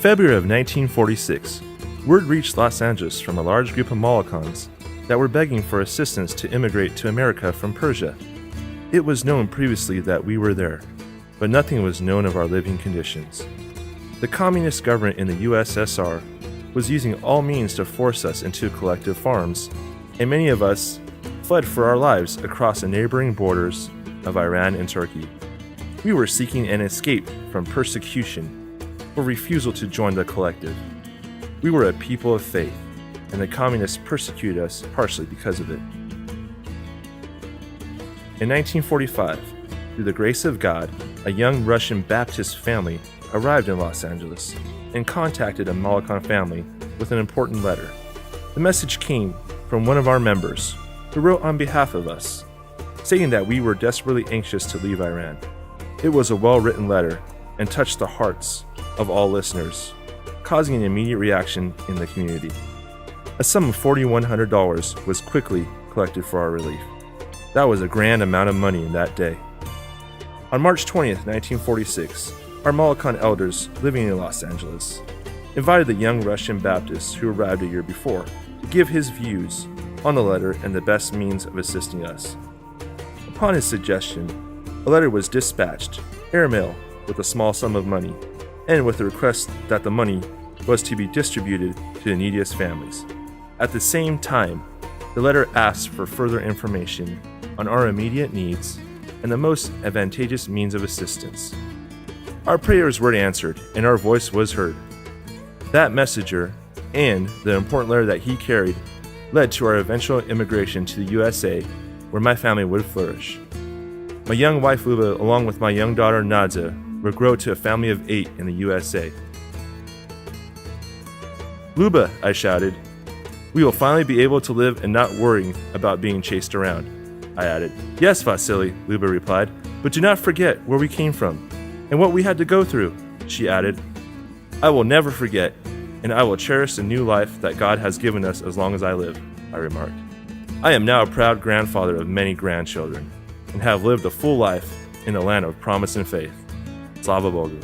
February of 1946, word reached Los Angeles from a large group of Molokhans that were begging for assistance to immigrate to America from Persia. It was known previously that we were there, but nothing was known of our living conditions. The communist government in the USSR was using all means to force us into collective farms, and many of us fled for our lives across the neighboring borders of Iran and Turkey. We were seeking an escape from persecution or refusal to join the collective. We were a people of faith, and the communists persecuted us partially because of it. In 1945, through the grace of God, a young Russian Baptist family arrived in Los Angeles and contacted a Molokhan family with an important letter. The message came from one of our members, who wrote on behalf of us, stating that we were desperately anxious to leave Iran. It was a well-written letter and touched the hearts of all listeners, causing an immediate reaction in the community. A sum of $4,100 was quickly collected for our relief. That was a grand amount of money in that day. On March 20th, 1946, our Molokhan elders living in Los Angeles invited the young Russian Baptist who arrived a year before to give his views on the letter and the best means of assisting us. Upon his suggestion, a letter was dispatched, airmail, with a small sum of money, and with the request that the money was to be distributed to the neediest families. At the same time, the letter asked for further information on our immediate needs and the most advantageous means of assistance. Our prayers were answered, and our voice was heard. That messenger, and the important letter that he carried, led to our eventual immigration to the USA, where my family would flourish. My young wife Luba, along with my young daughter Nadza, would grow to a family of 8 in the USA. "Luba," I shouted, "we will finally be able to live and not worrying about being chased around." I added. "Yes, Vasily," Luba replied, "but do not forget where we came from and what we had to go through," she added. "I will never forget, and I will cherish the new life that God has given us as long as I live," I remarked. I am now a proud grandfather of many grandchildren and have lived a full life in the land of promise and faith. Slava Bogu.